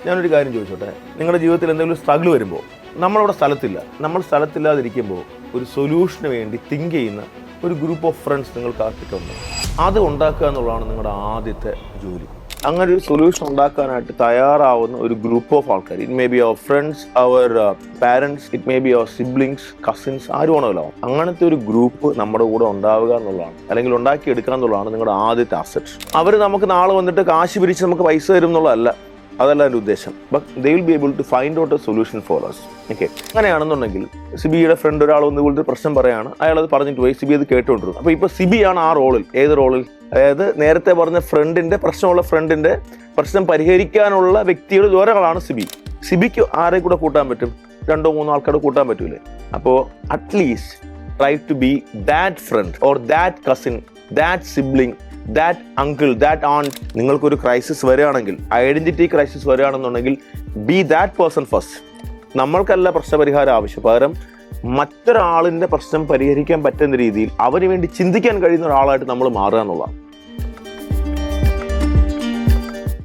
ഞാനൊരു കാര്യം ചോദിച്ചോട്ടെ, നിങ്ങളുടെ ജീവിതത്തിൽ എന്തെങ്കിലും സ്ട്രഗിൾ വരുമ്പോൾ നമ്മളവിടെ സ്ഥലത്തില്ല, നമ്മൾ സ്ഥലത്തില്ലാതിരിക്കുമ്പോൾ ഒരു സൊല്യൂഷന് വേണ്ടി തിങ്ക് ചെയ്യുന്ന ഒരു ഗ്രൂപ്പ് ഓഫ് ഫ്രണ്ട്സ് നിങ്ങൾക്ക് ആർക്കൊക്കെ അത് ഉണ്ടാക്കുക എന്നുള്ളതാണ് നിങ്ങളുടെ ആദ്യത്തെ ജോലി. അങ്ങനെ ഒരു സൊല്യൂഷൻ ഉണ്ടാക്കാനായിട്ട് തയ്യാറാവുന്ന ഒരു ഗ്രൂപ്പ് ഓഫ് ആൾക്കാർ, it may be our friends, our parents, it may be our siblings, cousins, ആരും ആണല്ലോ. അങ്ങനത്തെ ഒരു ഗ്രൂപ്പ് നമ്മുടെ കൂടെ ഉണ്ടാവുക എന്നുള്ളതാണ്, അല്ലെങ്കിൽ ഉണ്ടാക്കിയെടുക്കുക എന്നുള്ളതാണ് നിങ്ങളുടെ ആദ്യത്തെ അസറ്റ്. അവർ നമുക്ക് നാളെ വന്നിട്ട് കാശ് പിരിച്ച് നമുക്ക് പൈസ തരും എന്നുള്ളതല്ല, അതല്ല എൻ്റെ ഉദ്ദേശം. But they will be able to find out a solution for us. Okay, അങ്ങനെയാണെന്നുണ്ടെങ്കിൽ സിബിയുടെ ഫ്രണ്ട് ഒരാൾ വന്ന് ഇതുപോലത്തെ പ്രശ്നം പറയാണ്, അയാൾ അത് പറഞ്ഞിട്ട് പോയി, സിബി അത് കേട്ടുകൊണ്ടിരുന്നു. അപ്പോൾ ഇപ്പോൾ സിബിയാണ് ആ റോളിൽ. ഏത് റോളിൽ? അതായത് നേരത്തെ പറഞ്ഞ ഫ്രണ്ടിൻ്റെ പ്രശ്നമുള്ള ഫ്രണ്ടിൻ്റെ പ്രശ്നം പരിഹരിക്കാനുള്ള വ്യക്തികളിൽ ഒരാളാണ് സിബി. സിബിക്ക് ആരെ കൂടെ കൂട്ടാൻ പറ്റും? 2-3 ആൾക്കാരെ കൂട്ടാൻ പറ്റൂലേ? അപ്പോൾ at least try to be that friend or that cousin, that sibling, that uncle, that aunt. നിങ്ങൾക്കൊരു ക്രൈസിസ് വരികയാണെങ്കിൽ, ഐഡന്റിറ്റി ക്രൈസിസ് വരികയാണെന്നുണ്ടെങ്കിൽ, ബി ദാറ്റ് പേഴ്സൺ ഫസ്റ്റ്. നമ്മൾക്കല്ല പ്രശ്നപരിഹാരം ആവശ്യം, പകരം മറ്റൊരാളിൻ്റെ പ്രശ്നം പരിഹരിക്കാൻ പറ്റുന്ന രീതിയിൽ അവന് വേണ്ടി ചിന്തിക്കാൻ കഴിയുന്ന ഒരാളായിട്ട് നമ്മൾ മാറുക എന്നുള്ളതാണ്.